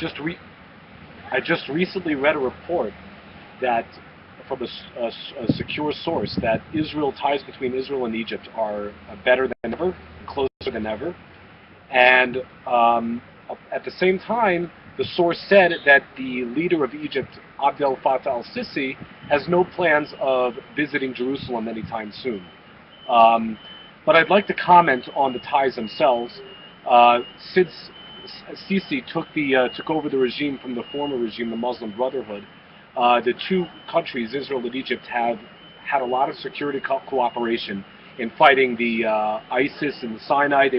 just I just recently read a report that from a secure source that Israel ties between Israel and Egypt are better than ever, closer than ever, and at the same time, the source said that the leader of Egypt, Abdel Fattah al-Sissi, has no plans of visiting Jerusalem anytime soon. But I'd like to comment on the ties themselves. Since Sisi took over the regime from the former regime, the Muslim Brotherhood, the two countries, Israel and Egypt, have had a lot of security cooperation in fighting the ISIS in the Sinai.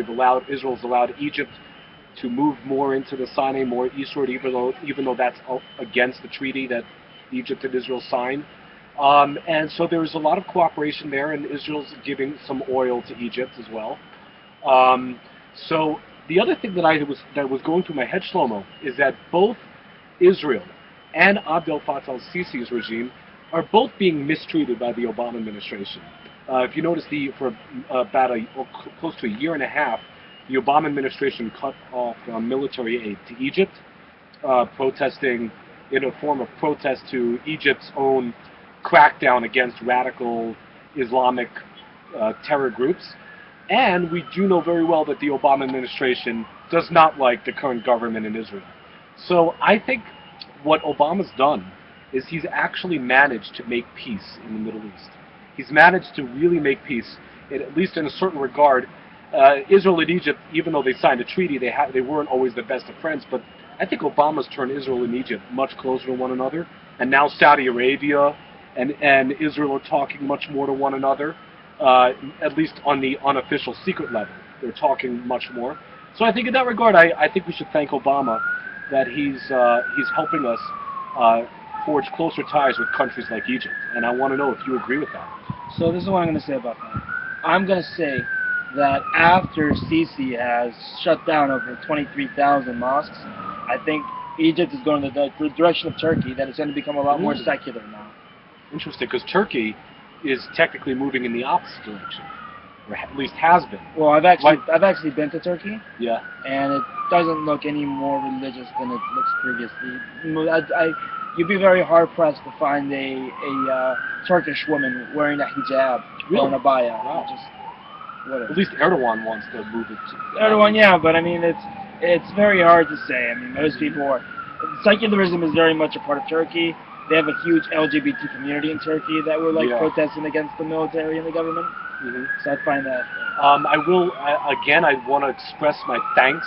Israel's allowed Egypt to move more into the Sinai, more eastward, even though that's against the treaty that Egypt and Israel signed. And so there's a lot of cooperation there, and Israel's giving some oil to Egypt as well. So the other thing that was going through my head, Shlomo, is that both Israel and Abdel Fattah al-Sisi's regime are both being mistreated by the Obama administration. If you notice, for about close to a year and a half, the Obama administration cut off military aid to Egypt, protesting in a form of protest to Egypt's own crackdown against radical Islamic terror groups. And we do know very well that the Obama administration does not like the current government in Israel. So I think what Obama's done is he's actually managed to make peace in the Middle East. He's managed to really make peace, at least in a certain regard. Israel and Egypt, even though they signed a treaty, they weren't always the best of friends, but I think Obama's turned Israel and Egypt much closer to one another, and now Saudi Arabia and Israel are talking much more to one another, at least on the unofficial secret level. They're talking much more. So I think in that regard, I think we should thank Obama that he's helping us forge closer ties with countries like Egypt, and I want to know if you agree with that. So this is what I'm going to say about that. I'm going to say that after Sisi has shut down over 23,000 mosques, I think Egypt is going in the direction of Turkey, that it's going to become a lot more secular now. Interesting, because Turkey is technically moving in the opposite direction, or at least has been. Well, I've actually been to Turkey. Yeah. And it doesn't look any more religious than it looks previously. You'd be very hard pressed to find a Turkish woman wearing a hijab or an abaya. Wow. Just whatever. At least Erdogan wants to move it. Erdogan, yeah, but I mean it's very hard to say. I mean, most people are. Secularism is very much a part of Turkey. They have a huge LGBT community in Turkey that were protesting against the military and the government. Mm-hmm. So I find that. I want to express my thanks,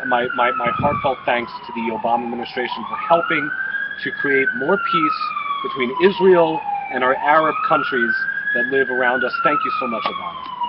my heartfelt thanks to the Obama administration for helping to create more peace between Israel and our Arab countries that live around us. Thank you so much, Obama.